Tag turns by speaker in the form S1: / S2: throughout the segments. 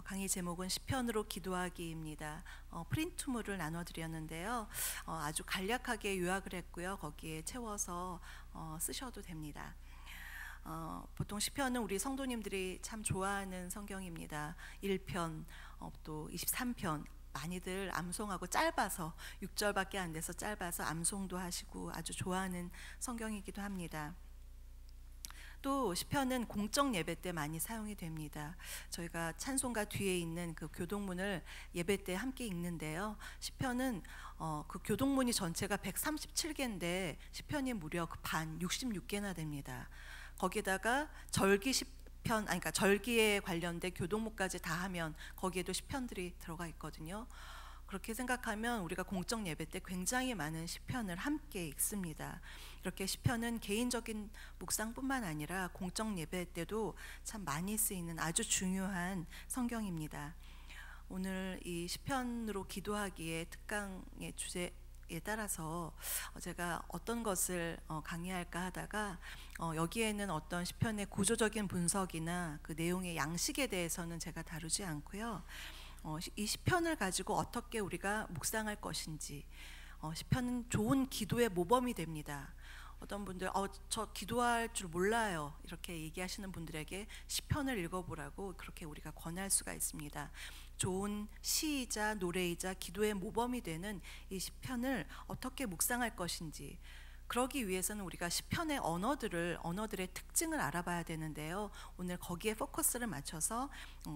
S1: 강의 제목은 시편으로 기도하기입니다. 프린트물을 나눠드렸는데요. 아주 간략하게 요약을 했고요. 거기에 채워서 쓰셔도 됩니다. 보통 시편은 우리 성도님들이 참 좋아하는 성경입니다. 1편, 또 23편 많이들 암송하고 짧아서 6절밖에 안 돼서 짧아서 암송도 하시고 아주 좋아하는 성경이기도 합니다. 또 시편은 공적 예배 때 많이 사용이 됩니다. 저희가 찬송가 뒤에 있는 그 교동문을 예배 때 함께 읽는데요. 시편은 그 교동문이 전체가 137개인데 시편이 무려 그 반 66개나 됩니다. 거기다가 절기 시편, 그러니까 절기에 관련된 교동문까지 다 하면 거기에도 시편들이 들어가 있거든요. 그렇게 생각하면 우리가 공적 예배 때 굉장히 많은 시편을 함께 읽습니다. 이렇게 시편은 개인적인 묵상뿐만 아니라 공적 예배 때도 참 많이 쓰이는 아주 중요한 성경입니다. 오늘 이 시편으로 기도하기의 특강의 주제에 따라서 제가 어떤 것을 강의할까 하다가 여기에는 어떤 시편의 구조적인 분석이나 그 내용의 양식에 대해서는 제가 다루지 않고요. 이 시편을 가지고 어떻게 우리가 묵상할 것인지, 시편은 좋은 기도의 모범이 됩니다. 어떤 분들 저 기도할 줄 몰라요 이렇게 얘기하시는 분들에게 시편을 읽어보라고 그렇게 우리가 권할 수가 있습니다. 좋은 시이자 노래이자 기도의 모범이 되는 이 시편을 어떻게 묵상할 것인지, 그러기 위해서는 우리가 시편의 언어들의 특징을 알아봐야 되는데요. 오늘 거기에 포커스를 맞춰서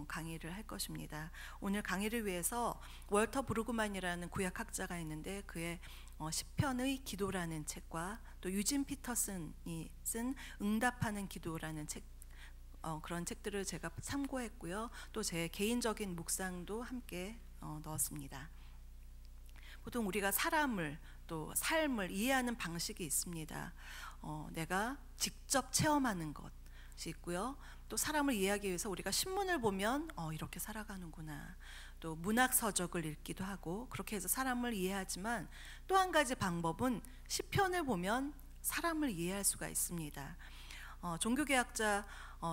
S1: 강의를 할 것입니다. 오늘 강의를 위해서 월터 브루그만이라는 구약학자가 있는데 그의 시편의 기도라는 책과 또 유진 피터슨이 쓴 응답하는 기도라는 책, 그런 책들을 제가 참고했고요. 또 제 개인적인 묵상도 함께 넣었습니다. 보통 우리가 사람을 또 삶을 이해하는 방식이 있습니다. 내가 직접 체험하는 것이 있고요. 또 사람을 이해하기 위해서 우리가 신문을 보면 이렇게 살아가는구나. 또 문학 서적을 읽기도 하고 그렇게 해서 사람을 이해하지만 또 한 가지 방법은 시편을 보면 사람을 이해할 수가 있습니다. 종교개혁자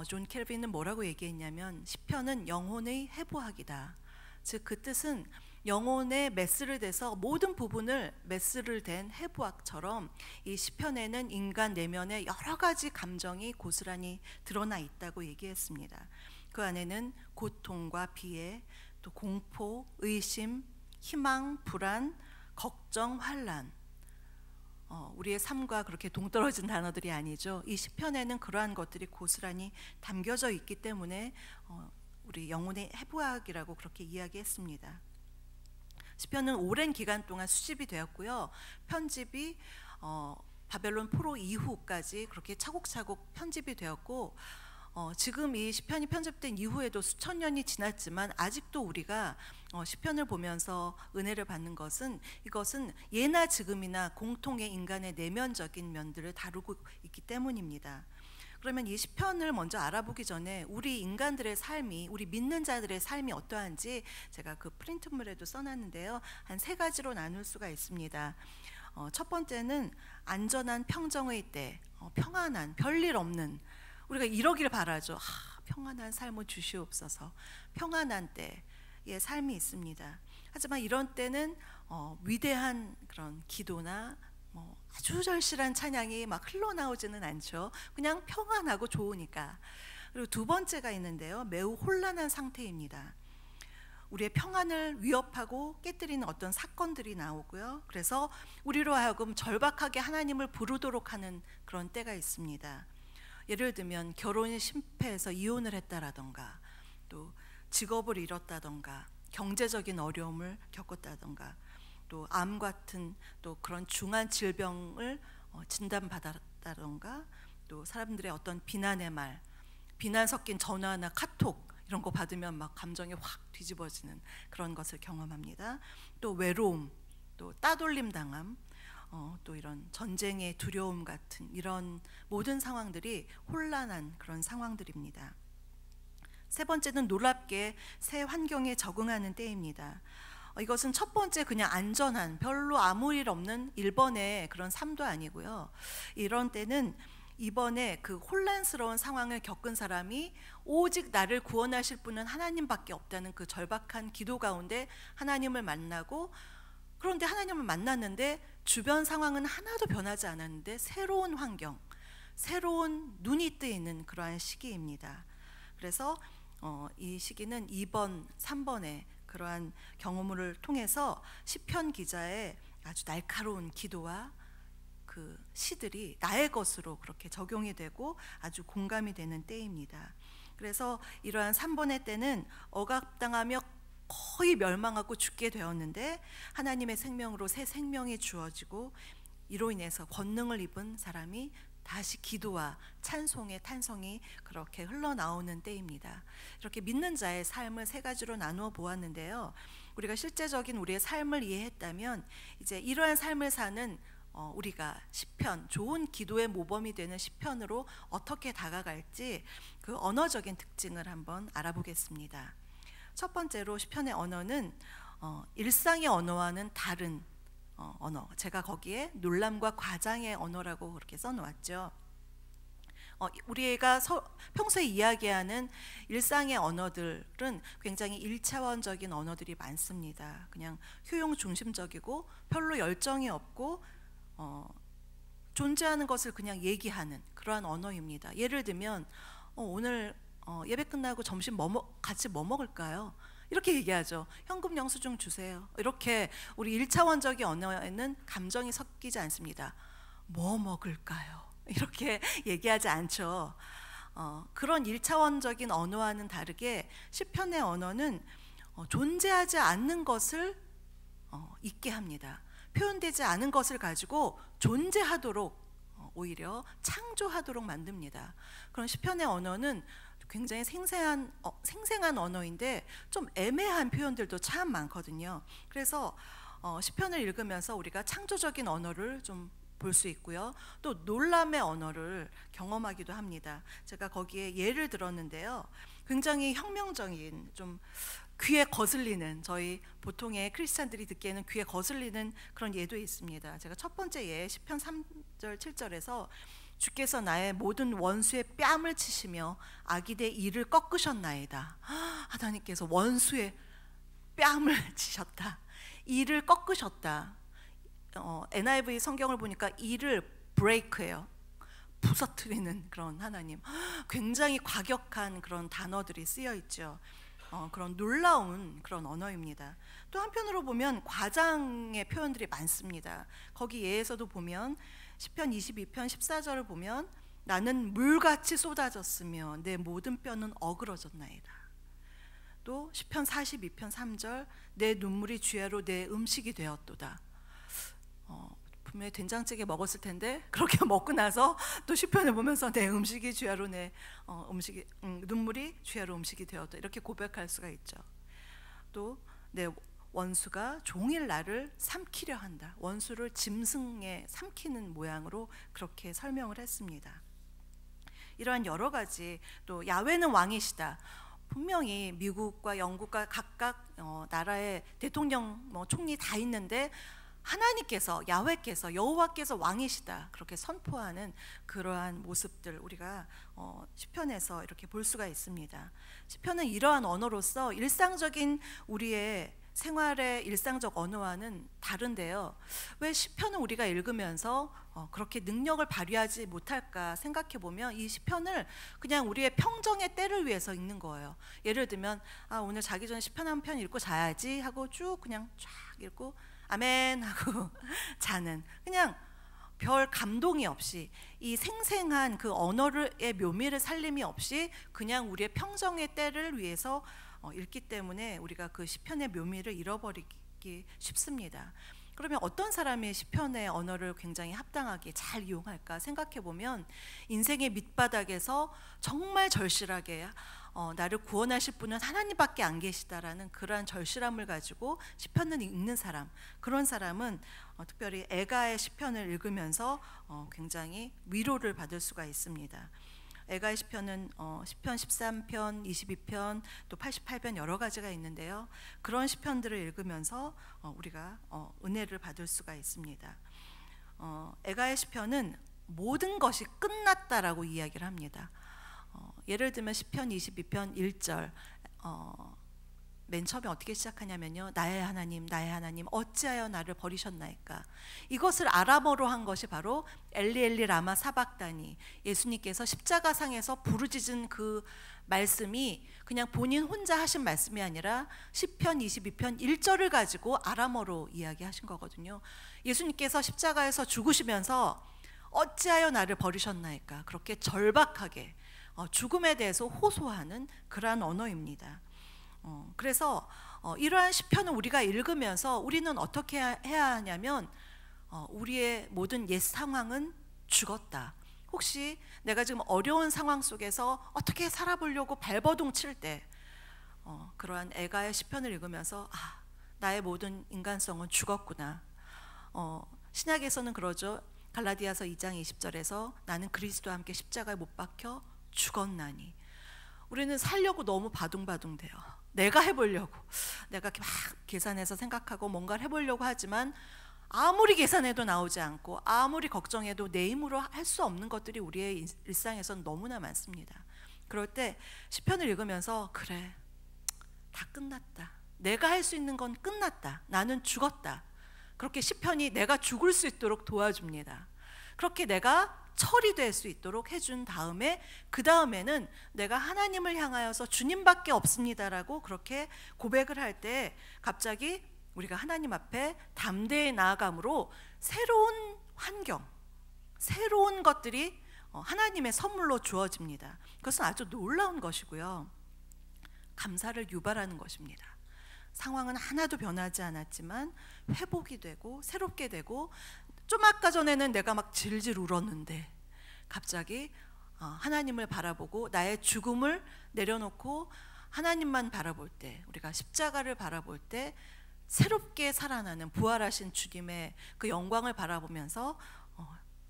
S1: 존 켈빈은 뭐라고 얘기했냐면 시편은 영혼의 해부학이다. 즉 그 뜻은 영혼에 메스를 대서 모든 부분을 메스를 댄 해부학처럼 이 시편에는 인간 내면의 여러 가지 감정이 고스란히 드러나 있다고 얘기했습니다. 그 안에는 고통과 비애, 또 공포, 의심, 희망, 불안, 걱정, 환난, 우리의 삶과 그렇게 동떨어진 단어들이 아니죠. 이 시편에는 그러한 것들이 고스란히 담겨져 있기 때문에 우리 영혼의 해부학이라고 그렇게 이야기했습니다. 시편은 오랜 기간 동안 수집이 되었고요. 편집이 바벨론 포로 이후까지 그렇게 차곡차곡 편집이 되었고, 지금 이 시편이 편집된 이후에도 수천 년이 지났지만 아직도 우리가 시편을 보면서 은혜를 받는 것은 이것은 예나 지금이나 공통의 인간의 내면적인 면들을 다루고 있기 때문입니다. 그러면 이 시편을 먼저 알아보기 전에 우리 인간들의 삶이, 우리 믿는 자들의 삶이 어떠한지 제가 그 프린트물에도 써놨는데요. 한 3가지로 나눌 수가 있습니다. 첫 번째는 안전한 평정의 때, 평안한, 별일 없는, 우리가 이러기를 바라죠. 평안한 삶을 주시옵소서. 평안한 때의 삶이 있습니다. 하지만 이런 때는 위대한 그런 기도나 아주 절실한 찬양이 막 흘러나오지는 않죠. 그냥 평안하고 좋으니까. 그리고 두 번째가 있는데요. 매우 혼란한 상태입니다. 우리의 평안을 위협하고 깨뜨리는 어떤 사건들이 나오고요. 그래서 우리로 하여금 절박하게 하나님을 부르도록 하는 그런 때가 있습니다. 예를 들면 결혼이 실패해서 이혼을 했다라던가, 또 직업을 잃었다던가, 경제적인 어려움을 겪었다던가, 또 암 같은 또 그런 중한 질병을 진단받았다던가, 또 사람들의 어떤 비난의 말, 비난 섞인 전화나 카톡 이런 거 받으면 막 감정이 확 뒤집어지는 그런 것을 경험합니다. 또 외로움, 또 따돌림 당함, 또 이런 전쟁의 두려움 같은 이런 모든 상황들이 혼란한 그런 상황들입니다. 세 번째는 놀랍게 새 환경에 적응하는 때입니다. 이것은 첫 번째 그냥 안전한 별로 아무 일 없는 일본의 그런 삶도 아니고요. 이런 때는 이번에 그 혼란스러운 상황을 겪은 사람이 오직 나를 구원하실 분은 하나님밖에 없다는 그 절박한 기도 가운데 하나님을 만나고, 그런데 하나님을 만났는데 주변 상황은 하나도 변하지 않았는데 새로운 환경, 새로운 눈이 뜨이는 그러한 시기입니다. 그래서 이 시기는 2번, 3번의 그러한 경험을 통해서 시편 기자의 아주 날카로운 기도와 그 시들이 나의 것으로 그렇게 적용이 되고 아주 공감이 되는 때입니다. 그래서 이러한 3번의 때는 억압당하며 거의 멸망하고 죽게 되었는데 하나님의 생명으로 새 생명이 주어지고, 이로 인해서 권능을 입은 사람이 다시 기도와 찬송의 탄성이 그렇게 흘러나오는 때입니다. 이렇게 믿는 자의 삶을 세 가지로 나누어 보았는데요, 우리가 실제적인 우리의 삶을 이해했다면 이제 이러한 삶을 사는 우리가 시편, 좋은 기도의 모범이 되는 시편으로 어떻게 다가갈지 그 언어적인 특징을 한번 알아보겠습니다. 첫 번째로 시편의 언어는 일상의 언어와는 다른 언어, 제가 거기에 놀람과 과장의 언어라고 그렇게 써놓았죠. 우리가 평소에 이야기하는 일상의 언어들은 굉장히 일차원적인 언어들이 많습니다. 그냥 효용 중심적이고 별로 열정이 없고 존재하는 것을 그냥 얘기하는 그러한 언어입니다. 예를 들면 오늘 예배 끝나고 점심 같이 뭐 먹을까요? 이렇게 얘기하죠. 현금 영수증 주세요. 이렇게 우리 1차원적인 언어에는 감정이 섞이지 않습니다. 뭐 먹을까요? 이렇게 얘기하지 않죠. 그런 1차원적인 언어와는 다르게 시편의 언어는 존재하지 않는 것을 있게 합니다. 표현되지 않은 것을 가지고 존재하도록 오히려 창조하도록 만듭니다. 그런 시편의 언어는 굉장히 생생한 언어인데 좀 애매한 표현들도 참 많거든요. 그래서 시편을 읽으면서 우리가 창조적인 언어를 좀 볼 수 있고요, 또 놀람의 언어를 경험하기도 합니다. 제가 거기에 예를 들었는데요, 굉장히 혁명적인, 좀 귀에 거슬리는, 저희 보통의 크리스찬들이 듣기에는 귀에 거슬리는 그런 예도 있습니다. 제가 첫 번째 예, 시편 3절 7절에서 주께서 나의 모든 원수의 뺨을 치시며 악인의 이를 꺾으셨나이다. 하나님께서 원수의 뺨을 치셨다, 이를 꺾으셨다. NIV 성경을 보니까 이를 break예요. 부서뜨리는 그런 하나님, 굉장히 과격한 그런 단어들이 쓰여 있죠. 그런 놀라운 그런 언어입니다. 또 한편으로 보면 과장의 표현들이 많습니다. 거기 예에서도 보면 시편 22편 14절을 보면 나는 물같이 쏟아졌으며 내 모든 뼈는 어그러졌나이다. 또 시편 42편 3절 내 눈물이 주야로 내 음식이 되었도다. 분명히 된장찌개 먹었을 텐데 그렇게 먹고 나서 또 시편을 보면서 내 음식이 주야로 내 눈물이 주야로 음식이 되었다, 이렇게 고백할 수가 있죠. 또 내 원수가 종일 나를 삼키려 한다, 원수를 짐승에 삼키는 모양으로 그렇게 설명을 했습니다. 이러한 여러 가지, 또 야훼는 왕이시다, 분명히 미국과 영국과 각각 나라의 대통령, 총리 다 있는데 하나님께서, 야훼께서, 여호와께서 왕이시다, 그렇게 선포하는 그러한 모습들 우리가 시편에서 이렇게 볼 수가 있습니다. 시편은 이러한 언어로서 일상적인 우리의 생활의 일상적 언어와는 다른데요, 왜 시편을 우리가 읽으면서 그렇게 능력을 발휘하지 못할까 생각해 보면 이 시편을 그냥 우리의 평정의 때를 위해서 읽는 거예요. 예를 들면 오늘 자기 전에 시편 한 편 읽고 자야지 하고 쭉 그냥 쫙 읽고 아멘 하고 자는, 그냥 별 감동이 없이, 이 생생한 그 언어의 묘미를 살림이 없이 그냥 우리의 평정의 때를 위해서 읽기 때문에 우리가 그 시편의 묘미를 잃어버리기 쉽습니다. 그러면 어떤 사람이 시편의 언어를 굉장히 합당하게 잘 이용할까 생각해 보면, 인생의 밑바닥에서 정말 절실하게 나를 구원하실 분은 하나님밖에 안 계시다라는 그러한 절실함을 가지고 시편을 읽는 사람, 그런 사람은 특별히 애가의 시편을 읽으면서 굉장히 위로를 받을 수가 있습니다. 애가의 시편은 시편 13편, 22편, 또 88편 여러 가지가 있는데요, 그런 시편들을 읽으면서 우리가 은혜를 받을 수가 있습니다. 애가의 시편은 모든 것이 끝났다라고 이야기를 합니다. 예를 들면 시편 22편 1절 맨 처음에 어떻게 시작하냐면요, 나의 하나님 나의 하나님 어찌하여 나를 버리셨나이까. 이것을 아람어로 한 것이 바로 엘리 엘리 라마 사박다니, 예수님께서 십자가상에서 부르짖은 그 말씀이 그냥 본인 혼자 하신 말씀이 아니라 시편 22편 1절을 가지고 아람어로 이야기하신 거거든요. 예수님께서 십자가에서 죽으시면서 어찌하여 나를 버리셨나이까, 그렇게 절박하게 죽음에 대해서 호소하는 그러한 언어입니다. 그래서 이러한 시편을 우리가 읽으면서 우리는 어떻게 해야 하냐면, 우리의 모든 옛 상황은 죽었다. 혹시 내가 지금 어려운 상황 속에서 어떻게 살아보려고 발버둥 칠 때 그러한 애가의 시편을 읽으면서 나의 모든 인간성은 죽었구나. 신약에서는 그러죠. 갈라디아서 2장 20절에서 나는 그리스도와 함께 십자가에 못 박혀 죽었나니. 우리는 살려고 너무 바둥바둥 돼요. 내가 해보려고, 내가 막 계산해서 생각하고 뭔가를 해보려고 하지만 아무리 계산해도 나오지 않고 아무리 걱정해도 내 힘으로 할 수 없는 것들이 우리의 일상에서는 너무나 많습니다. 그럴 때 시편을 읽으면서 그래, 다 끝났다, 내가 할 수 있는 건 끝났다, 나는 죽었다, 그렇게 시편이 내가 죽을 수 있도록 도와줍니다. 그렇게 내가 처리될 수 있도록 해준 다음에 그 다음에는 내가 하나님을 향하여서 주님밖에 없습니다라고 그렇게 고백을 할 때 갑자기 우리가 하나님 앞에 담대히 나아감으로 새로운 환경, 새로운 것들이 하나님의 선물로 주어집니다. 그것은 아주 놀라운 것이고요, 감사를 유발하는 것입니다. 상황은 하나도 변하지 않았지만 회복이 되고 새롭게 되고, 좀 아까 전에는 내가 막 질질 울었는데 갑자기 하나님을 바라보고 나의 죽음을 내려놓고 하나님만 바라볼 때, 우리가 십자가를 바라볼 때 새롭게 살아나는 부활하신 주님의 그 영광을 바라보면서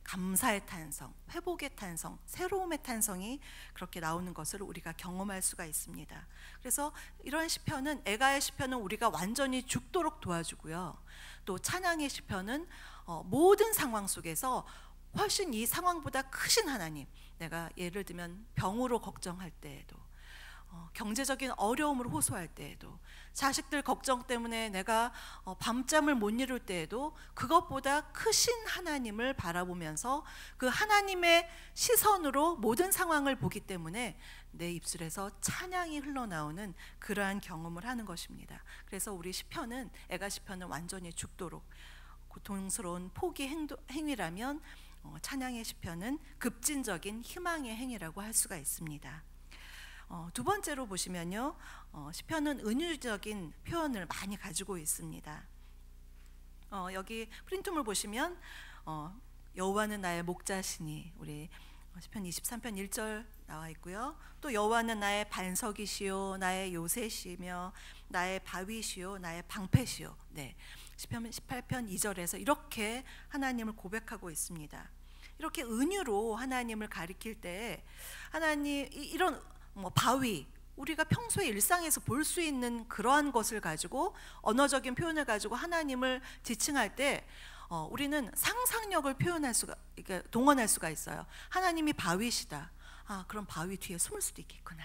S1: 감사의 탄성, 회복의 탄성, 새로움의 탄성이 그렇게 나오는 것을 우리가 경험할 수가 있습니다. 그래서 이런 시편은, 애가의 시편은 우리가 완전히 죽도록 도와주고요, 또 찬양의 시편은 모든 상황 속에서 훨씬 이 상황보다 크신 하나님, 내가 예를 들면 병으로 걱정할 때에도, 경제적인 어려움을 호소할 때에도, 자식들 걱정 때문에 내가 밤잠을 못 이룰 때에도 그것보다 크신 하나님을 바라보면서 그 하나님의 시선으로 모든 상황을 보기 때문에 내 입술에서 찬양이 흘러나오는 그러한 경험을 하는 것입니다. 그래서 우리 시편은, 애가 시편은 완전히 죽도록 고통스러운 포기 행위라면 찬양의 시편은 급진적인 희망의 행위라고 할 수가 있습니다. 두 번째로 보시면요, 시편은 은유적인 표현을 많이 가지고 있습니다. 여기 프린트물 보시면 여호와는 나의 목자시니, 우리 시편 23편 1절 나와 있고요, 또 여호와는 나의 반석이시요 나의 요새시며 나의 바위시요 나의 방패시요. 네, 시편 18편 2절에서 이렇게 하나님을 고백하고 있습니다. 이렇게 은유로 하나님을 가리킬 때 하나님, 이런 바위, 우리가 평소에 일상에서 볼 수 있는 그러한 것을 가지고, 언어적인 표현을 가지고 하나님을 지칭할 때 우리는 상상력을 표현할 수가, 그러니까 동원할 수가 있어요. 하나님이 바위시다, 그럼 바위 뒤에 숨을 수도 있겠구나.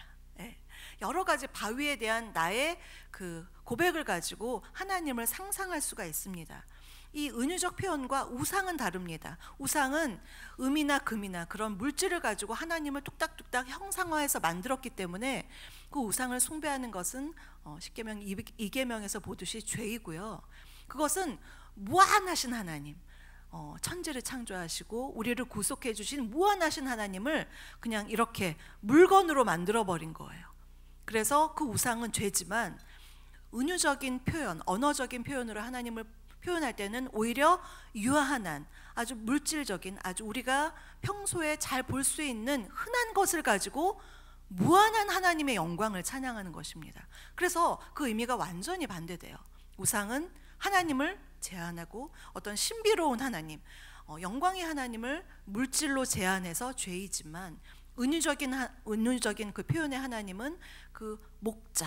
S1: 여러 가지 바위에 대한 나의 그 고백을 가지고 하나님을 상상할 수가 있습니다. 이 은유적 표현과 우상은 다릅니다. 우상은 음이나 금이나 그런 물질을 가지고 하나님을 뚝딱뚝딱 형상화해서 만들었기 때문에 그 우상을 숭배하는 것은 십계명 2계명에서 보듯이 죄이고요, 그것은 무한하신 하나님, 천지를 창조하시고 우리를 구속해 주신 무한하신 하나님을 그냥 이렇게 물건으로 만들어 버린 거예요. 그래서 그 우상은 죄지만, 은유적인 표현, 언어적인 표현으로 하나님을 표현할 때는 오히려 유한한, 아주 물질적인, 아주 우리가 평소에 잘 볼 수 있는 흔한 것을 가지고 무한한 하나님의 영광을 찬양하는 것입니다. 그래서 그 의미가 완전히 반대돼요. 우상은 하나님을 제한하고 어떤 신비로운 하나님, 영광의 하나님을 물질로 제한해서 죄이지만, 은유적인 그 표현의 하나님은 그 목자,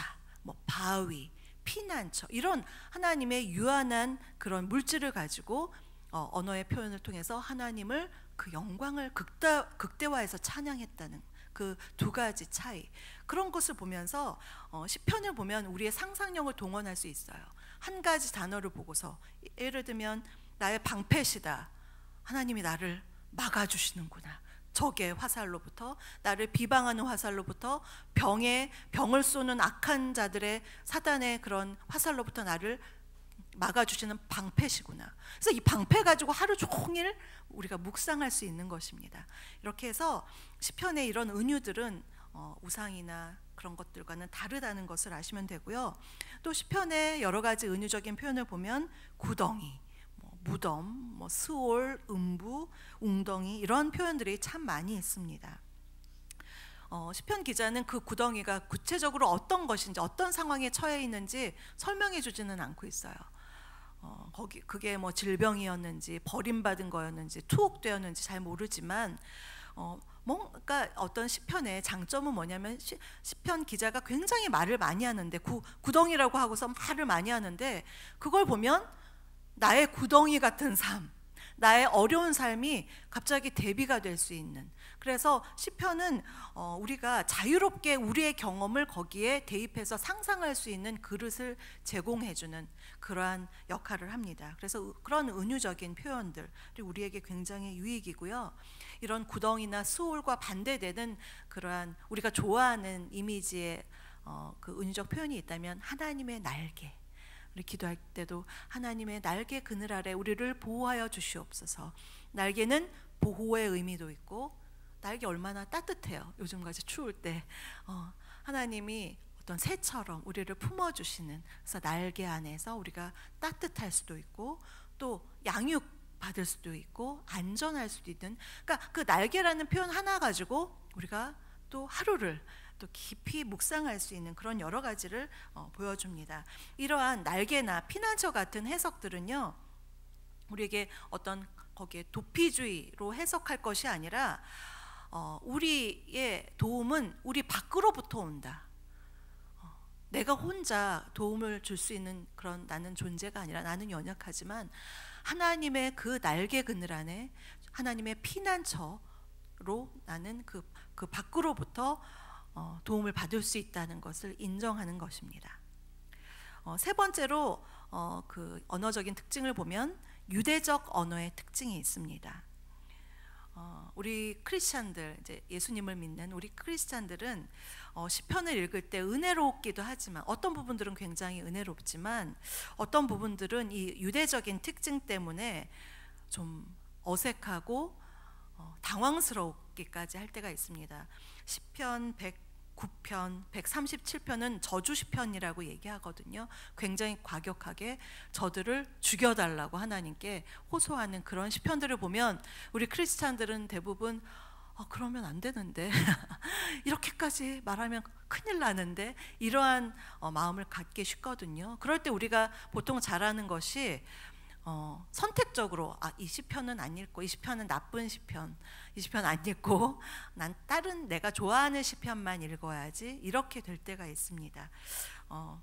S1: 바위, 피난처, 이런 하나님의 유한한 그런 물질을 가지고 언어의 표현을 통해서 하나님을 그 영광을 극대화해서 찬양했다는 그 두 가지 차이, 그런 것을 보면서 시편을 보면 우리의 상상력을 동원할 수 있어요. 한 가지 단어를 보고서, 예를 들면 나의 방패시다, 하나님이 나를 막아주시는구나, 적의 화살로부터, 나를 비방하는 화살로부터, 병을 쏘는 악한 자들의, 사단의 그런 화살로부터 나를 막아주시는 방패시구나. 그래서 이 방패 가지고 하루 종일 우리가 묵상할 수 있는 것입니다. 이렇게 해서 시편의 이런 은유들은 우상이나 그런 것들과는 다르다는 것을 아시면 되고요. 또 시편의 여러 가지 은유적인 표현을 보면 구덩이, 무덤, 스올, 음부, 웅덩이, 이런 표현들이 참 많이 있습니다. 시편 기자는 그 구덩이가 구체적으로 어떤 것인지, 어떤 상황에 처해 있는지 설명해 주지는 않고 있어요. 그게 질병이었는지, 버림받은 거였는지, 투옥되었는지 잘 모르지만, 뭔가 어떤 시편의 장점은 뭐냐면, 시편 기자가 굉장히 말을 많이 하는데, 구덩이라고 하고서 말을 많이 하는데, 그걸 보면 나의 구덩이 같은 삶, 나의 어려운 삶이 갑자기 대비가 될 수 있는, 그래서 시편은 우리가 자유롭게 우리의 경험을 거기에 대입해서 상상할 수 있는 그릇을 제공해주는 그러한 역할을 합니다. 그래서 그런 은유적인 표현들이 우리에게 굉장히 유익이고요. 이런 구덩이나 수올과 반대되는 그러한 우리가 좋아하는 이미지의 그 은유적 표현이 있다면, 하나님의 날개, 우리 기도할 때도 하나님의 날개 그늘 아래 우리를 보호하여 주시옵소서. 날개는 보호의 의미도 있고, 날개 얼마나 따뜻해요. 요즘같이 추울 때 하나님이 어떤 새처럼 우리를 품어주시는, 그래서 날개 안에서 우리가 따뜻할 수도 있고, 또 양육 받을 수도 있고, 안전할 수도 있는, 그러니까 그 날개라는 표현 하나 가지고 우리가 또 하루를 또 깊이 묵상할 수 있는 그런 여러 가지를 보여줍니다. 이러한 날개나 피난처 같은 해석들은요, 우리에게 어떤 거기에 도피주의로 해석할 것이 아니라, 우리의 도움은 우리 밖으로부터 온다. 내가 혼자 도움을 줄 수 있는 그런 나는 존재가 아니라, 나는 연약하지만 하나님의 그 날개 그늘 안에, 하나님의 피난처로 나는 그 밖으로부터 도움을 받을 수 있다는 것을 인정하는 것입니다. 세 번째로 그 언어적인 특징을 보면 유대적 언어의 특징이 있습니다. 우리 크리스찬들, 이제 예수님을 믿는 우리 크리스찬들은 시편을 읽을 때 은혜롭기도 하지만, 어떤 부분들은 굉장히 은혜롭지만, 어떤 부분들은 이 유대적인 특징 때문에 좀 어색하고 당황스럽기까지 할 때가 있습니다. 시편 109편, 137편은 저주 시편이라고 얘기하거든요. 굉장히 과격하게 저들을 죽여달라고 하나님께 호소하는 그런 시편들을 보면, 우리 크리스찬들은 대부분 그러면 안 되는데 이렇게까지 말하면 큰일 나는데, 이러한 마음을 갖기 쉽거든요. 그럴 때 우리가 보통 잘하는 것이 선택적으로 이 시편은 안 읽고, 이 시편은 나쁜 시편, 이 시편 안 읽고 난 다른 내가 좋아하는 시편만 읽어야지, 이렇게 될 때가 있습니다.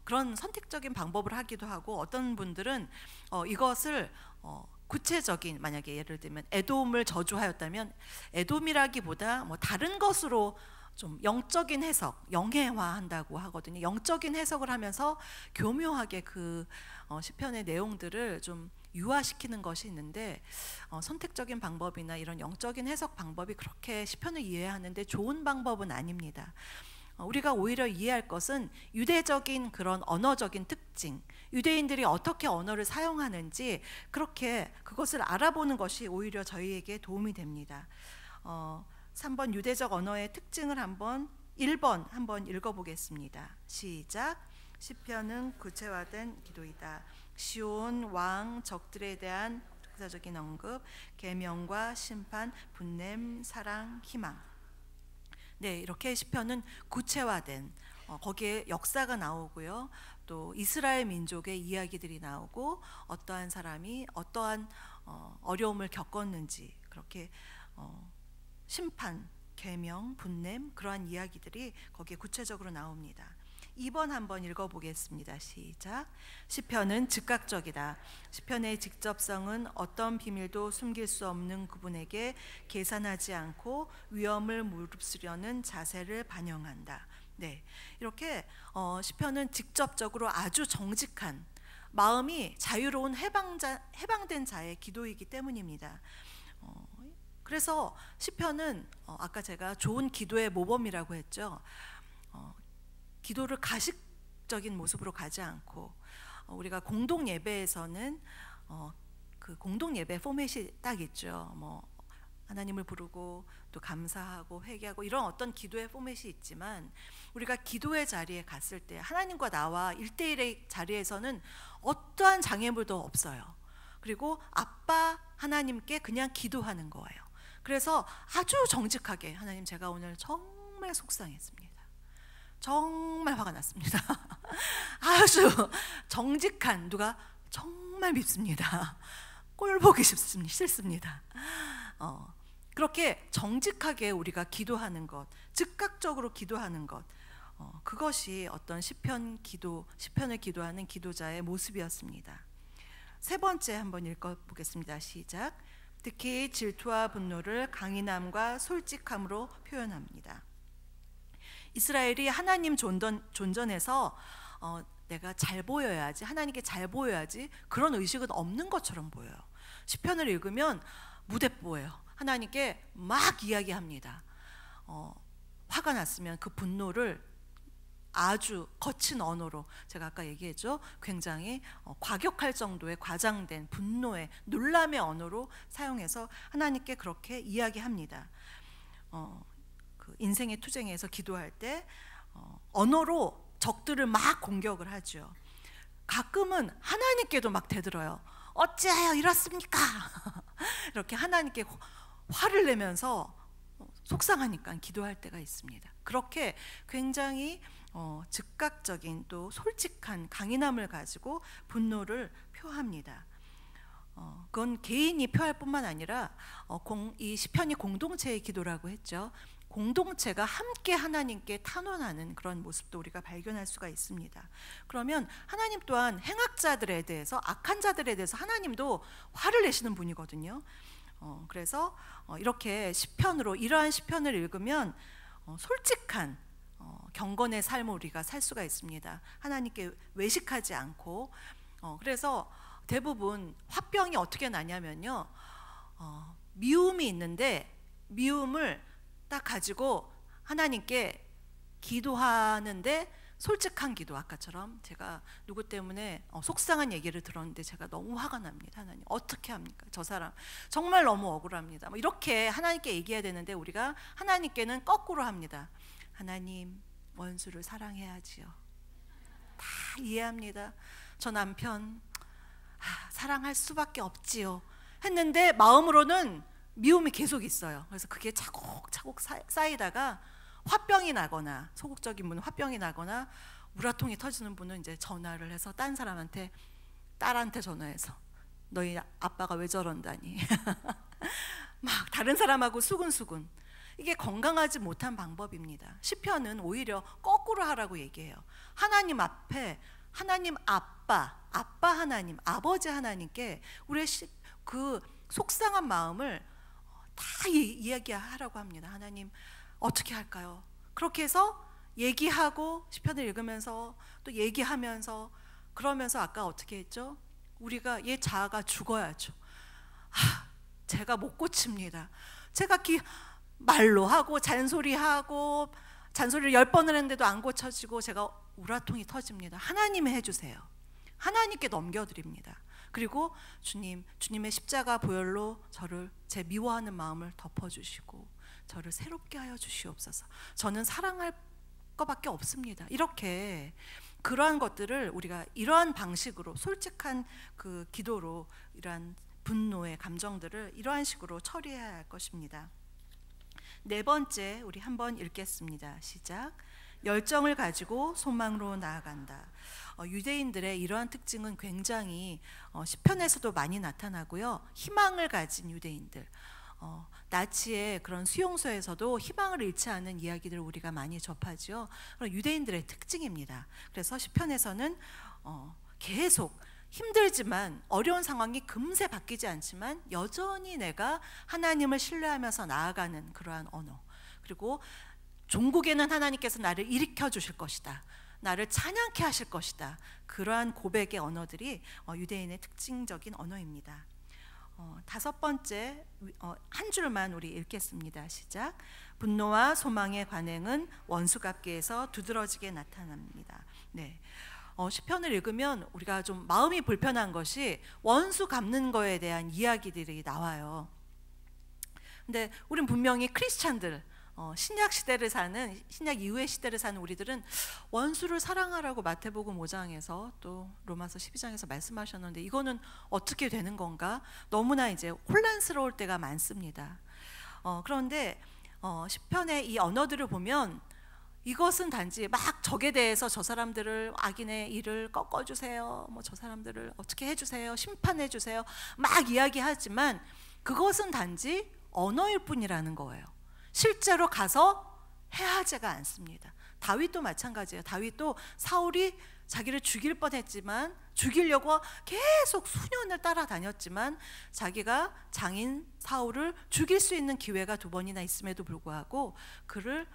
S1: 그런 선택적인 방법을 하기도 하고, 어떤 분들은 이것을 구체적인, 만약에 예를 들면 에돔을 저주하였다면, 에돔이라기보다 다른 것으로 좀 영적인 해석, 영해화한다고 하거든요. 영적인 해석을 하면서 교묘하게 그 시편의 내용들을 좀 유화시키는 것이 있는데, 선택적인 방법이나 이런 영적인 해석 방법이 그렇게 시편을 이해하는데 좋은 방법은 아닙니다. 우리가 오히려 이해할 것은 유대적인 그런 언어적인 특징, 유대인들이 어떻게 언어를 사용하는지, 그렇게 그것을 알아보는 것이 오히려 저희에게 도움이 됩니다. 3번 유대적 언어의 특징을 1번 한번 읽어보겠습니다. 시작. 시편은 구체화된 기도이다. 시온 왕 적들에 대한 역사적인 언급, 계명과 심판, 분냄, 사랑, 희망. 네, 이렇게 시편은 구체화된, 거기에 역사가 나오고요, 또 이스라엘 민족의 이야기들이 나오고, 어떠한 사람이 어떠한 어려움을 겪었는지, 그렇게 심판, 계명, 분냄, 그러한 이야기들이 거기에 구체적으로 나옵니다. 2번 한번 읽어보겠습니다. 시작. 시편은 즉각적이다. 시편의 직접성은 어떤 비밀도 숨길 수 없는 그분에게 계산하지 않고 위험을 무릅쓰려는 자세를 반영한다. 네, 이렇게 시편은 직접적으로 아주 정직한 마음이 자유로운 해방된 자의 기도이기 때문입니다. 그래서 시편은 아까 제가 좋은 기도의 모범이라고 했죠. 기도를 가식적인 모습으로 가지 않고 우리가 공동 예배에서는 그 공동 예배 포맷이 딱 있죠. 뭐 하나님을 부르고 또 감사하고 회개하고 이런 어떤 기도의 포맷이 있지만 우리가 기도의 자리에 갔을 때 하나님과 나와 1대1의 자리에서는 어떠한 장애물도 없어요. 그리고 아빠 하나님께 그냥 기도하는 거예요. 그래서 아주 정직하게 하나님 제가 오늘 정말 속상했습니다. 정말 화가 났습니다. 아주 정직한 누가 정말 밉습니다. 꼴 보기 싫습니다. 그렇게 정직하게 우리가 기도하는 것, 즉각적으로 기도하는 것, 그것이 어떤 시편을 기도하는 기도자의 모습이었습니다. 세 번째 한번 읽어보겠습니다. 시작. 특히 질투와 분노를 강인함과 솔직함으로 표현합니다. 이스라엘이 하나님 존전에서 내가 잘 보여야지, 하나님께 잘 보여야지 그런 의식은 없는 것처럼 보여요. 시편을 읽으면 무대뽀예요. 하나님께 막 이야기합니다. 화가 났으면 그 분노를 아주 거친 언어로, 제가 아까 얘기했죠. 굉장히 과격할 정도의 과장된 분노의 놀람의 언어로 사용해서 하나님께 그렇게 이야기합니다. 그 인생의 투쟁에서 기도할 때 언어로 적들을 막 공격을 하죠. 가끔은 하나님께도 막 대들어요. 어찌하여 이렇습니까? 이렇게 하나님께 화를 내면서 속상하니까 기도할 때가 있습니다. 그렇게 굉장히 즉각적인 또 솔직한 강인함을 가지고 분노를 표합니다. 그건 개인이 표할 뿐만 아니라 이 시편이 공동체의 기도라고 했죠. 공동체가 함께 하나님께 탄원하는 그런 모습도 우리가 발견할 수가 있습니다. 그러면 하나님 또한 행악자들에 대해서, 악한 자들에 대해서 하나님도 화를 내시는 분이거든요. 그래서 이렇게 시편으로, 이러한 시편을 읽으면 솔직한 경건의 삶을 우리가 살 수가 있습니다. 하나님께 외식하지 않고. 그래서 대부분 화병이 어떻게 나냐면요, 미움이 있는데 미움을 딱 가지고 하나님께 기도하는데 솔직한 기도, 아까처럼 제가 누구 때문에 속상한 얘기를 들었는데 제가 너무 화가 납니다. 하나님 어떻게 합니까? 저 사람 정말 너무 억울합니다. 뭐 이렇게 하나님께 얘기해야 되는데 우리가 하나님께는 거꾸로 합니다. 하나님, 원수를 사랑해야지요. 다 이해합니다. 저 남편 사랑할 수밖에 없지요 했는데 마음으로는 미움이 계속 있어요. 그래서 그게 차곡차곡 쌓이다가 화병이 나거나, 소극적인 분은 화병이 나거나 우라통이 터지는 분은 이제 전화를 해서 딴 사람한테, 딸한테 전화해서 너희 아빠가 왜 저런다니 막 다른 사람하고 수근수근. 이게 건강하지 못한 방법입니다. 시편은 오히려 거꾸로 하라고 얘기해요. 하나님 앞에, 하나님 아빠 하나님, 아버지 하나님께 우리의 그 속상한 마음을 다 이야기하라고 합니다. 하나님 어떻게 할까요? 그렇게 해서 얘기하고, 시편을 읽으면서 또 얘기하면서, 그러면서 아까 어떻게 했죠? 우리가 얘 자아가 죽어야죠. 제가 못 고칩니다. 제가 말로 하고 잔소리하고 잔소리를 10번을 했는데도 안 고쳐지고 제가 우라통이 터집니다. 하나님이 해주세요. 하나님께 넘겨드립니다. 그리고 주님의 십자가 보혈로 저를, 제 미워하는 마음을 덮어주시고 저를 새롭게 하여 주시옵소서. 저는 사랑할 것밖에 없습니다. 이렇게 그러한 것들을 우리가 이러한 방식으로, 솔직한 그 기도로 이러한 분노의 감정들을 이러한 식으로 처리해야 할 것입니다. 네 번째, 우리 한번 읽겠습니다. 시작. 열정을 가지고 소망으로 나아간다. 유대인들의 이러한 특징은 굉장히 시편에서도 많이 나타나고요. 희망을 가진 유대인들, 나치의 그런 수용소에서도 희망을 잃지 않은 이야기들을 우리가 많이 접하죠. 그런 유대인들의 특징입니다. 그래서 시편에서는 계속 힘들지만 어려운 상황이 금세 바뀌지 않지만 여전히 내가 하나님을 신뢰하면서 나아가는 그러한 언어, 그리고 종국에는 하나님께서 나를 일으켜 주실 것이다, 나를 찬양케 하실 것이다, 그러한 고백의 언어들이 유대인의 특징적인 언어입니다. 다섯 번째, 한 줄만 우리 읽겠습니다. 시작. 분노와 소망의 관행은 원수갑기에서 두드러지게 나타납니다. 네. 시편을 읽으면 우리가 좀 마음이 불편한 것이 원수 갚는 거에 대한 이야기들이 나와요. 근데 우린 분명히 크리스찬들, 신약 시대를 사는, 신약 이후의 시대를 사는 우리들은 원수를 사랑하라고 마태복음 5장에서 또 로마서 12장에서 말씀하셨는데 이거는 어떻게 되는 건가? 너무나 이제 혼란스러울 때가 많습니다. 그런데 시편의 이 언어들을 보면 이것은 단지 막 적에 대해서 저 사람들을, 악인의 일을 꺾어주세요, 뭐 저 사람들을 어떻게 해주세요, 심판해주세요 막 이야기하지만 그것은 단지 언어일 뿐이라는 거예요. 실제로 가서 해하지가 않습니다. 다윗도 마찬가지예요. 다윗도 사울이 자기를 죽일 뻔했지만, 죽이려고 계속 수년을 따라다녔지만 자기가 장인 사울을 죽일 수 있는 기회가 2번이나 있음에도 불구하고 그를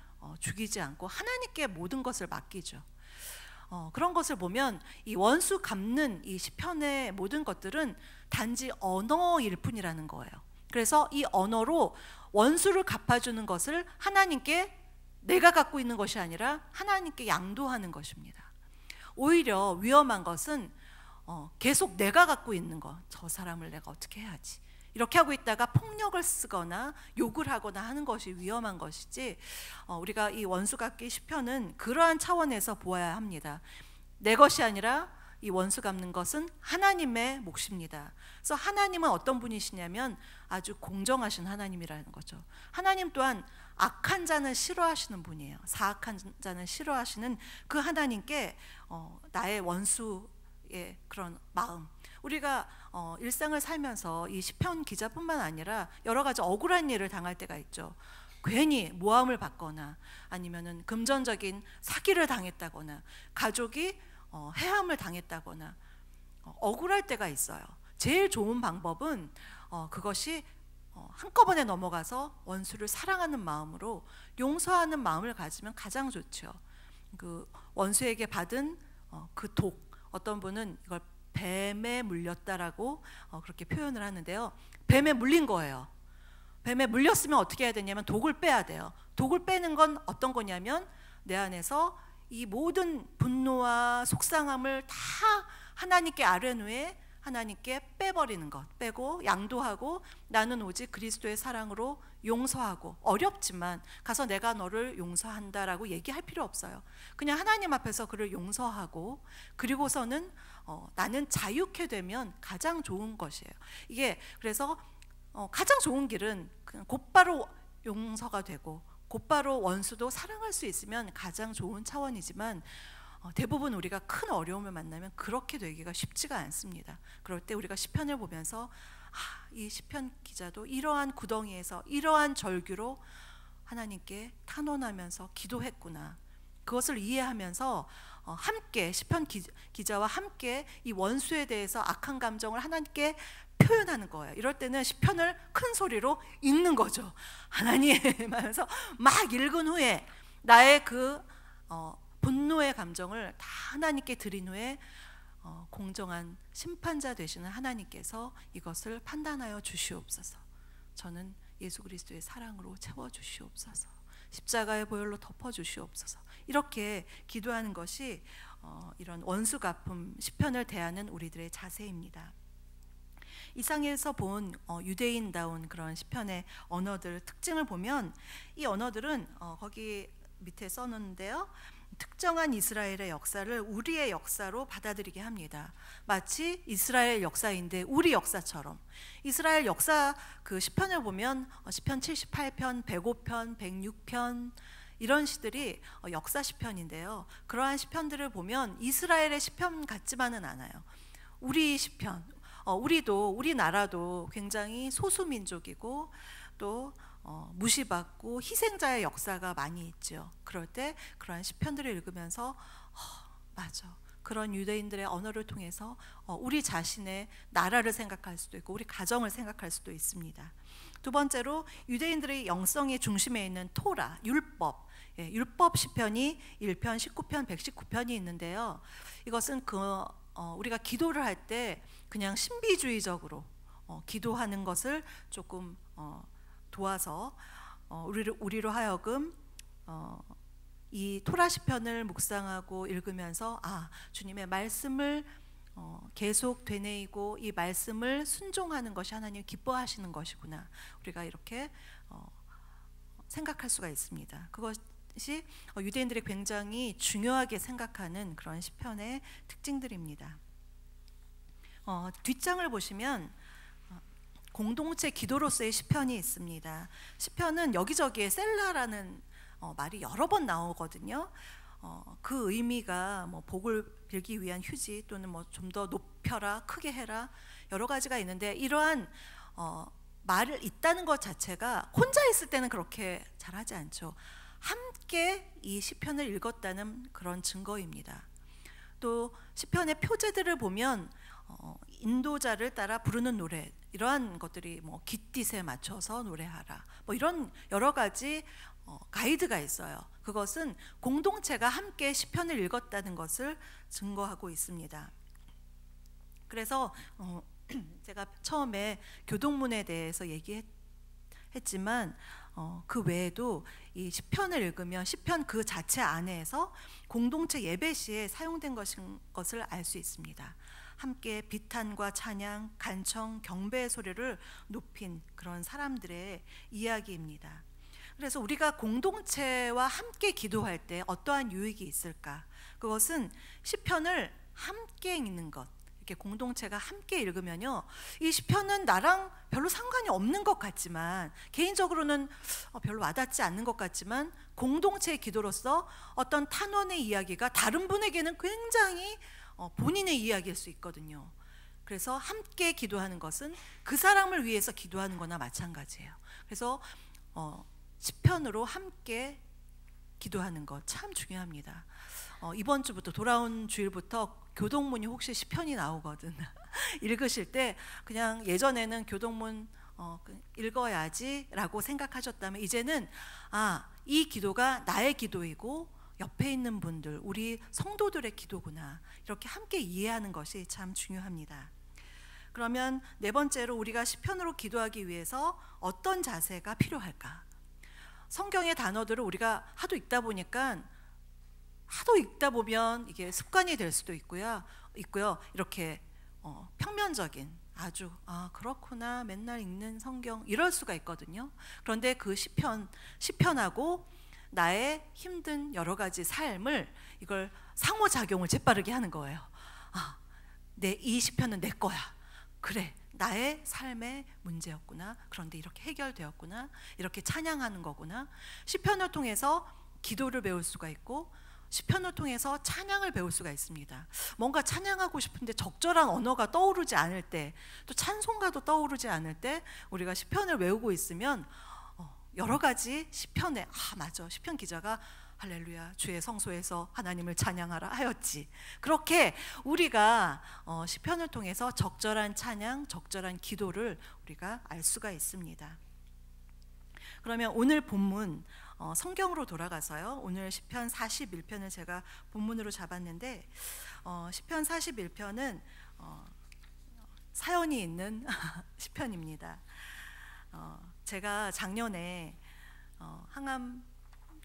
S1: 죽이지 않고 하나님께 모든 것을 맡기죠. 그런 것을 보면 이 원수 갚는 이 시편의 모든 것들은 단지 언어일 뿐이라는 거예요. 그래서 이 언어로 원수를 갚아주는 것을 하나님께, 내가 갖고 있는 것이 아니라 하나님께 양도하는 것입니다. 오히려 위험한 것은 계속 내가 갖고 있는 것, 저 사람을 내가 어떻게 해야지, 이렇게 하고 있다가 폭력을 쓰거나 욕을 하거나 하는 것이 위험한 것이지, 우리가 이 원수갚기 시편은 그러한 차원에서 보아야 합니다. 내 것이 아니라 이 원수 갚는 것은 하나님의 몫입니다. 그래서 하나님은 어떤 분이시냐면 아주 공정하신 하나님이라는 거죠. 하나님 또한 악한 자는 싫어하시는 분이에요. 사악한 자는 싫어하시는 그 하나님께 나의 원수의 그런 마음, 우리가 일상을 살면서 이 시편 기자뿐만 아니라 여러 가지 억울한 일을 당할 때가 있죠. 괜히 모함을 받거나 아니면은 금전적인 사기를 당했다거나 가족이 해함을 당했다거나 억울할 때가 있어요. 제일 좋은 방법은 그것이 한꺼번에 넘어가서 원수를 사랑하는 마음으로 용서하는 마음을 가지면 가장 좋죠. 그 원수에게 받은 그 독, 어떤 분은 이걸 뱀에 물렸다라고 그렇게 표현을 하는데요. 뱀에 물린 거예요. 뱀에 물렸으면 어떻게 해야 되냐면 독을 빼야 돼요. 독을 빼는 건 어떤 거냐면 내 안에서 이 모든 분노와 속상함을 다 하나님께 아뢰누에 하나님께 빼버리는 것, 빼고 양도하고 나는 오직 그리스도의 사랑으로 용서하고, 어렵지만 가서 내가 너를 용서한다라고 얘기할 필요 없어요. 그냥 하나님 앞에서 그를 용서하고 그리고서는 나는 자유케 되면 가장 좋은 것이에요. 이게 그래서 가장 좋은 길은 그냥 곧바로 용서가 되고 곧바로 원수도 사랑할 수 있으면 가장 좋은 차원이지만 대부분 우리가 큰 어려움을 만나면 그렇게 되기가 쉽지가 않습니다. 그럴 때 우리가 시편을 보면서 이 시편 기자도 이러한 구덩이에서 이러한 절규로 하나님께 탄원하면서 기도했구나, 그것을 이해하면서 함께 시편 기자와 함께 이 원수에 대해서 악한 감정을 하나님께 표현하는 거예요. 이럴 때는 시편을 큰 소리로 읽는 거죠. 하나님 하면서 막 읽은 후에 나의 그 분노의 감정을 다 하나님께 드린 후에 공정한 심판자 되시는 하나님께서 이것을 판단하여 주시옵소서, 저는 예수 그리스도의 사랑으로 채워주시옵소서, 십자가의 보혈로 덮어주시옵소서, 이렇게 기도하는 것이 이런 원수 갚음 시편을 대하는 우리들의 자세입니다. 이상에서 본 유대인다운 그런 시편의 언어들 특징을 보면 이 언어들은 거기 밑에 써놓는데요, 특정한 이스라엘의 역사를 우리의 역사로 받아들이게 합니다. 마치 이스라엘 역사인데 우리 역사처럼. 이스라엘 역사 그 시편을 보면 시편 78편, 105편, 106편 이런 시들이 역사 시편인데요. 그러한 시편들을 보면 이스라엘의 시편 같지만은 않아요. 우리 시편, 우리나라도 굉장히 소수민족이고 또 무시받고 희생자의 역사가 많이 있죠. 그럴 때 그러한 시편들을 읽으면서 맞아, 그런 유대인들의 언어를 통해서 우리 자신의 나라를 생각할 수도 있고 우리 가정을 생각할 수도 있습니다. 두 번째로 유대인들의 영성의 중심에 있는 토라, 율법, 율법 시편이 1편, 19편, 119편이 있는데요. 이것은 우리가 기도를 할 때 그냥 신비주의적으로 기도하는 것을 조금 도와서 우리로 하여금 이 토라 시편을 묵상하고 읽으면서 주님의 말씀을 계속 되뇌이고 이 말씀을 순종하는 것이 하나님 기뻐하시는 것이구나, 우리가 이렇게 생각할 수가 있습니다. 그것이 유대인들이 굉장히 중요하게 생각하는 그런 시편의 특징들입니다. 뒷장을 보시면 공동체 기도로서의 시편이 있습니다. 시편은 여기저기에 셀라라는 말이 여러 번 나오거든요. 그 의미가 복을 빌기 위한 휴지 또는 좀 더 높여라, 크게 해라, 여러 가지가 있는데 이러한 말을 있다는 것 자체가 혼자 있을 때는 그렇게 잘하지 않죠. 함께 이 시편을 읽었다는 그런 증거입니다. 또 시편의 표제들을 보면 인도자를 따라 부르는 노래, 이러한 것들이 깃딧에 맞춰서 노래하라, 이런 여러 가지 가이드가 있어요. 그것은 공동체가 함께 시편을 읽었다는 것을 증거하고 있습니다. 그래서 제가 처음에 교동문에 대해서 얘기했지만 그 외에도 이 시편을 읽으면 시편 그 자체 안에서 공동체 예배 시에 사용된 것을 알 수 있습니다. 함께 비탄과 찬양, 간청, 경배의 소리를 높인 그런 사람들의 이야기입니다. 그래서 우리가 공동체와 함께 기도할 때 어떠한 유익이 있을까? 그것은 시편을 함께 읽는 것, 이렇게 공동체가 함께 읽으면요, 이 시편은 나랑 별로 상관이 없는 것 같지만, 개인적으로는 별로 와닿지 않는 것 같지만, 공동체의 기도로서 어떤 탄원의 이야기가 다른 분에게는 굉장히 본인의 이야기일 수 있거든요. 그래서 함께 기도하는 것은 그 사람을 위해서 기도하는 거나 마찬가지예요. 그래서 시편으로 함께 기도하는 것 참 중요합니다. 이번 주부터, 돌아온 주일부터 교동문이 혹시 시편이 나오거든 읽으실 때 그냥 예전에는 교동문 읽어야지 라고 생각하셨다면 이제는 이 기도가 나의 기도이고 옆에 있는 분들, 우리 성도들의 기도구나, 이렇게 함께 이해하는 것이 참 중요합니다. 그러면 네 번째로 우리가 시편으로 기도하기 위해서 어떤 자세가 필요할까? 성경의 단어들을 우리가 하도 읽다 보면 이게 습관이 될 수도 있고요. 이렇게 평면적인, 아주 그렇구나, 맨날 읽는 성경, 이럴 수가 있거든요. 그런데 그 시편하고 나의 힘든 여러 가지 삶을, 이걸 상호작용을 재빠르게 하는 거예요. 이 시편은 내 거야. 그래, 나의 삶의 문제였구나. 그런데 이렇게 해결되었구나. 이렇게 찬양하는 거구나. 시편을 통해서 기도를 배울 수가 있고 시편을 통해서 찬양을 배울 수가 있습니다. 뭔가 찬양하고 싶은데 적절한 언어가 떠오르지 않을 때, 또 찬송가도 떠오르지 않을 때 우리가 시편을 외우고 있으면 여러 가지 시편에 맞아, 시편 기자가 할렐루야 주의 성소에서 하나님을 찬양하라 하였지. 그렇게 우리가 시편을 통해서 적절한 찬양, 적절한 기도를 우리가 알 수가 있습니다. 그러면 오늘 본문 성경으로 돌아가서요, 오늘 시편 41편을 제가 본문으로 잡았는데 시편 41편은 사연이 있는 시편입니다. 제가 작년에 항암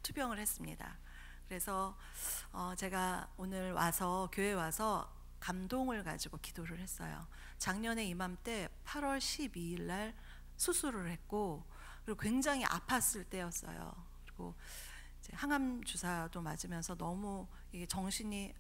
S1: 투병을 했습니다. 그래서 제가 오늘 교회 와서 감동을 가지고 기도를 했어요. 작년에 이맘때 8월 12일 날 수술을 했고, 그리고 굉장히 아팠을 때였어요. 그리고 이제 항암 주사도 맞으면서 너무 이게 정신이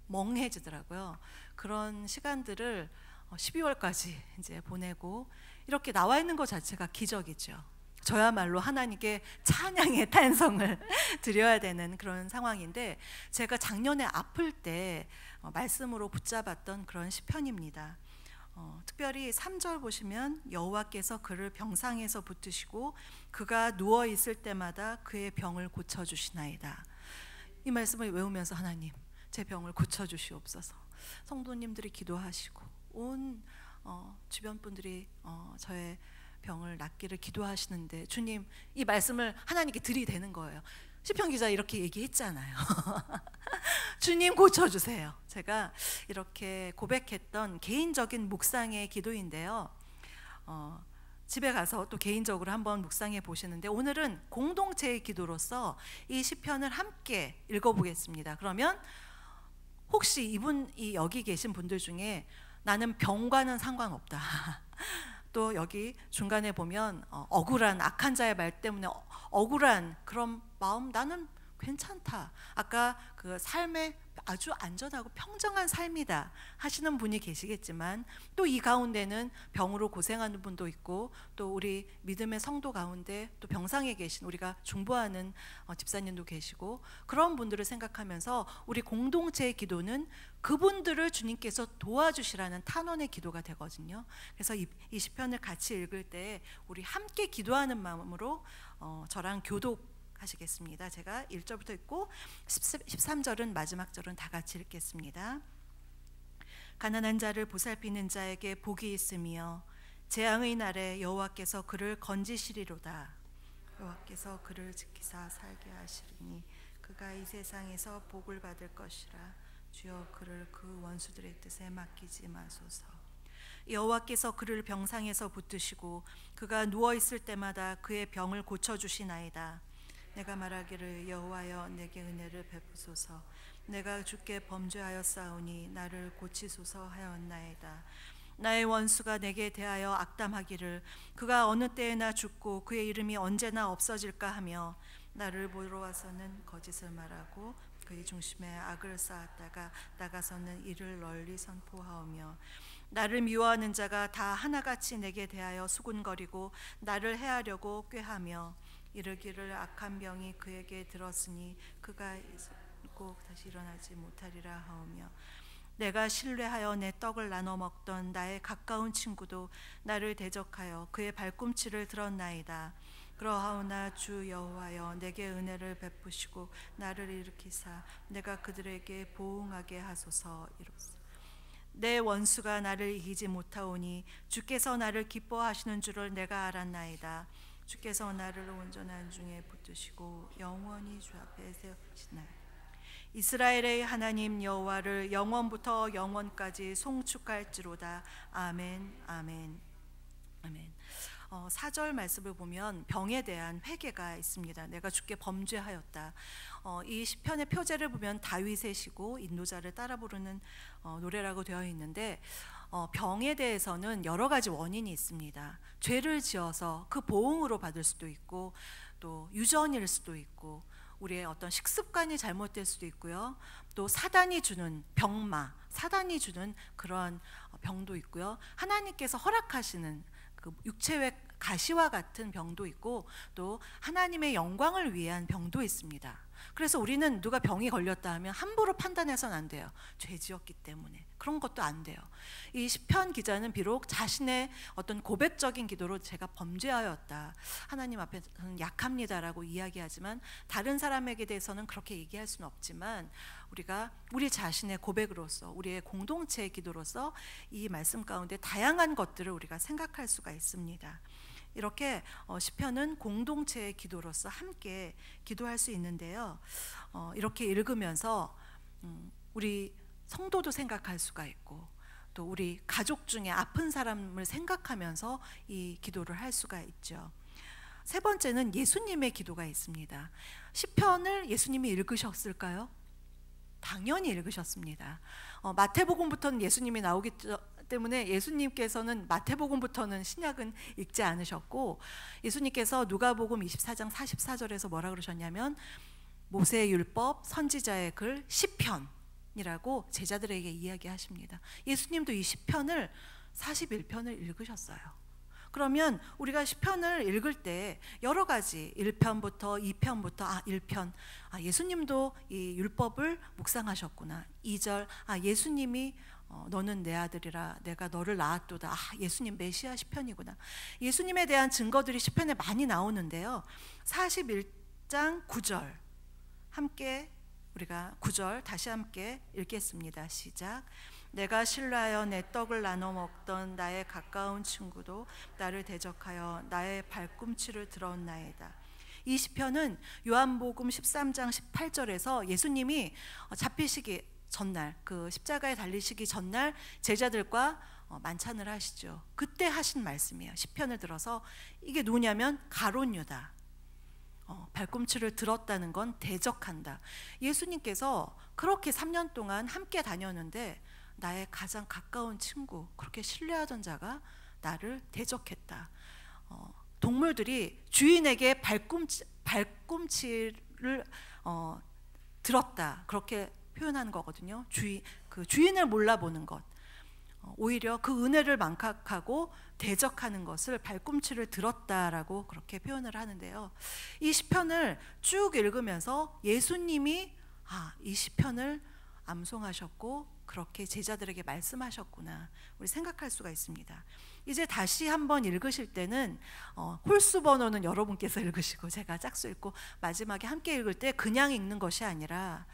S1: 멍해지더라고요. 그런 시간들을 12월까지 이제 보내고 이렇게 나와 있는 것 자체가 기적이죠. 저야말로 하나님께 찬양의 탄성을 드려야 되는 그런 상황인데, 제가 작년에 아플 때 말씀으로 붙잡았던 그런 시편입니다. 특별히 3절 보시면 여호와께서 그를 병상에서 붙드시고 그가 누워 있을 때마다 그의 병을 고쳐 주시나이다. 이 말씀을 외우면서 하나님 제 병을 고쳐 주시옵소서. 성도님들이 기도하시고 온 주변 분들이 저의 병을 낫기를 기도하시는데 주님 이 말씀을 하나님께 들이대는 거예요. 시편 기자 이렇게 얘기했잖아요. 주님 고쳐주세요. 제가 이렇게 고백했던 개인적인 묵상의 기도인데요. 집에 가서 또 개인적으로 한번 묵상해 보시는데 오늘은 공동체의 기도로서 이 시편을 함께 읽어보겠습니다. 그러면 혹시 이분이 여기 계신 분들 중에 나는 병과는 상관없다. 또 여기 중간에 보면 억울한 악한 자의 말 때문에 억울한 그런 마음 나는 괜찮다. 아까 그 삶에 아주 안전하고 평정한 삶이다 하시는 분이 계시겠지만 또 이 가운데는 병으로 고생하는 분도 있고 또 우리 믿음의 성도 가운데 또 병상에 계신 우리가 중보하는 집사님도 계시고 그런 분들을 생각하면서 우리 공동체의 기도는 그분들을 주님께서 도와주시라는 탄원의 기도가 되거든요. 그래서 이 시편을 같이 읽을 때 우리 함께 기도하는 마음으로 저랑 교독하시겠습니다. 제가 1절부터 읽고 13절은 마지막 절은 다 같이 읽겠습니다. 가난한 자를 보살피는 자에게 복이 있으며 재앙의 날에 여호와께서 그를 건지시리로다. 여호와께서 그를 지키사 살게 하시리니 그가 이 세상에서 복을 받을 것이라. 주여 그를 그 원수들의 뜻에 맡기지 마소서. 여호와께서 그를 병상에서 붙드시고 그가 누워 있을 때마다 그의 병을 고쳐 주시나이다. 내가 말하기를 여호와여 내게 은혜를 베푸소서. 내가 주께 범죄하였사오니 나를 고치소서 하였나이다. 나의 원수가 내게 대하여 악담하기를 그가 어느 때에나 죽고 그의 이름이 언제나 없어질까 하며 나를 보러 와서는 거짓을 말하고 그의 중심에 악을 쌓았다가 나가서는 이를 널리 선포하오며 나를 미워하는 자가 다 하나같이 내게 대하여 수군거리고 나를 해하려고 꾀하며 이르기를 악한 병이 그에게 들었으니 그가 꼭 다시 일어나지 못하리라 하오며 내가 신뢰하여 내 떡을 나눠 먹던 나의 가까운 친구도 나를 대적하여 그의 발꿈치를 들었나이다. 그러하오나 주 여호와여 내게 은혜를 베푸시고 나를 일으키사 내가 그들에게 보응하게 하소서. 이로써 내 원수가 나를 이기지 못하오니 주께서 나를 기뻐하시는 줄을 내가 알았나이다. 주께서 나를 온전한 중에 붙드시고 영원히 주 앞에 세우시나이다. 이스라엘의 하나님 여호와를 영원부터 영원까지 송축할지로다. 아멘 아멘 아멘. 4절 말씀을 보면 병에 대한 회개가 있습니다. 내가 주께 범죄하였다. 이 시편의 표제를 보면 다윗의 시고 인도자를 따라 부르는 노래라고 되어 있는데 병에 대해서는 여러 가지 원인이 있습니다. 죄를 지어서 그 보응으로 받을 수도 있고 또 유전일 수도 있고 우리의 어떤 식습관이 잘못될 수도 있고요. 또 사단이 주는 병마, 사단이 주는 그런 병도 있고요. 하나님께서 허락하시는 그 육체의 가시와 같은 병도 있고 또 하나님의 영광을 위한 병도 있습니다. 그래서 우리는 누가 병이 걸렸다 하면 함부로 판단해서는 안 돼요. 죄지었기 때문에 그런 것도 안 돼요. 이 시편 기자는 비록 자신의 어떤 고백적인 기도로 제가 범죄하였다, 하나님 앞에서는 약합니다라고 이야기하지만 다른 사람에게 대해서는 그렇게 얘기할 수는 없지만 우리가 우리 자신의 고백으로서 우리의 공동체의 기도로서 이 말씀 가운데 다양한 것들을 우리가 생각할 수가 있습니다. 이렇게 시편은 공동체의 기도로서 함께 기도할 수 있는데요. 이렇게 읽으면서 우리 성도도 생각할 수가 있고 또 우리 가족 중에 아픈 사람을 생각하면서 이 기도를 할 수가 있죠. 세 번째는 예수님의 기도가 있습니다. 시편을 예수님이 읽으셨을까요? 당연히 읽으셨습니다. 마태복음부터는 예수님이 나오기 때문에 예수님께서는 마태복음부터는 신약은 읽지 않으셨고 예수님께서 누가복음 24장 44절에서 뭐라 그러셨냐면 모세의 율법, 선지자의 글, 시편이라고 제자들에게 이야기하십니다. 예수님도 이 시편을 41편을 읽으셨어요. 그러면 우리가 시편을 읽을 때 여러 가지 1편부터 2편부터 1편 예수님도 이 율법을 묵상하셨구나. 2절 예수님이 너는 내 아들이라 내가 너를 낳았도다. 예수님 메시아 시편이구나. 예수님에 대한 증거들이 시편에 많이 나오는데요. 41장 9절 함께 우리가 9절 다시 함께 읽겠습니다. 시작. 내가 신뢰하여 내 떡을 나눠 먹던 나의 가까운 친구도 나를 대적하여 나의 발꿈치를 들었나이다. 이 시편은 요한복음 13장 18절에서 예수님이 잡히시기 전날, 그 십자가에 달리시기 전날 제자들과 만찬을 하시죠. 그때 하신 말씀이에요. 시편을 들어서 이게 누구냐면 가룟 유다. 발꿈치를 들었다는 건 대적한다. 예수님께서 그렇게 3년 동안 함께 다녔는데 나의 가장 가까운 친구, 그렇게 신뢰하던 자가 나를 대적했다. 동물들이 주인에게 발꿈치를 들었다, 그렇게 표현하는 거거든요. 그 주인을 몰라보는 것, 오히려 그 은혜를 망각하고 대적하는 것을 발꿈치를 들었다라고 그렇게 표현을 하는데요. 이 시편을 쭉 읽으면서 예수님이 이 시편을 암송하셨고 그렇게 제자들에게 말씀하셨구나, 우리 생각할 수가 있습니다. 이제 다시 한번 읽으실 때는 홀수 번호는 여러분께서 읽으시고 제가 짝수 읽고 마지막에 함께 읽을 때 그냥 읽는 것이 아니라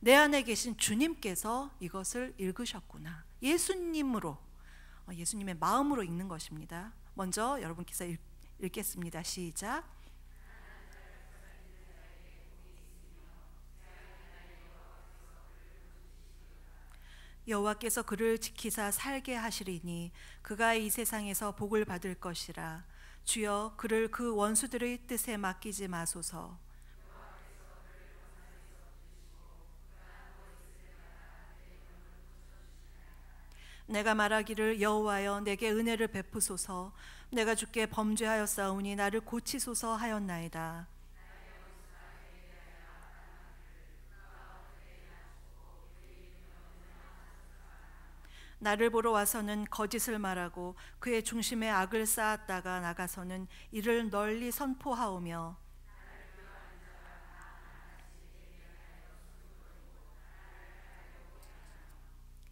S1: 내 안에 계신 주님께서 이것을 읽으셨구나, 예수님으로, 예수님의 마음으로 읽는 것입니다. 먼저 여러분께서 읽겠습니다. 시작. 여호와께서 그를 지키사 살게 하시리니 그가 이 세상에서 복을 받을 것이라. 주여 그를 그 원수들의 뜻에 맡기지 마소서. 내가 말하기를 여호와여 내게 은혜를 베푸소서. 내가 주께 범죄하였사오니 나를 고치소서 하였나이다. 나를 보러 와서는 거짓을 말하고 그의 중심에 악을 쌓았다가 나가서는 이를 널리 선포하오며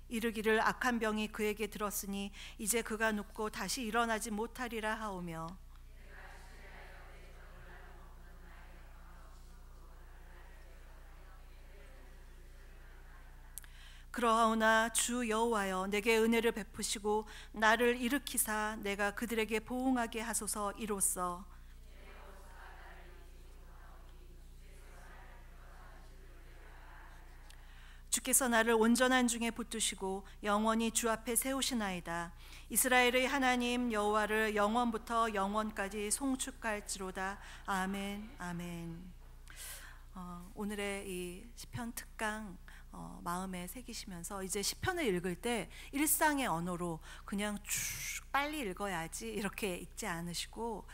S1: 이르기를 악한 병이 그에게 들었으니 이제 그가 눕고 다시 일어나지 못하리라 하오며 그러하오나 주 여호와여 내게 은혜를 베푸시고 나를 일으키사 내가 그들에게 보응하게 하소서. 이로써 주께서 나를 온전한 중에 붙드시고 영원히 주 앞에 세우시나이다. 이스라엘의 하나님 여호와를 영원부터 영원까지 송축할지로다. 아멘. 아멘. 오늘의 이 시편 특강 마음에 새기시면서 이제 시편을 읽을 때 일상의 언어로 그냥 쭉 빨리 읽어야지 이렇게 읽지 않으시고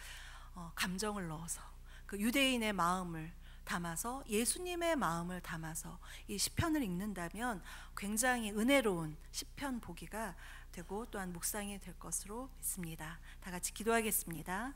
S1: 감정을 넣어서 그 유대인의 마음을 담아서 예수님의 마음을 담아서 이 시편을 읽는다면 굉장히 은혜로운 시편 보기가 되고 또한 묵상이 될 것으로 믿습니다. 다 같이 기도하겠습니다.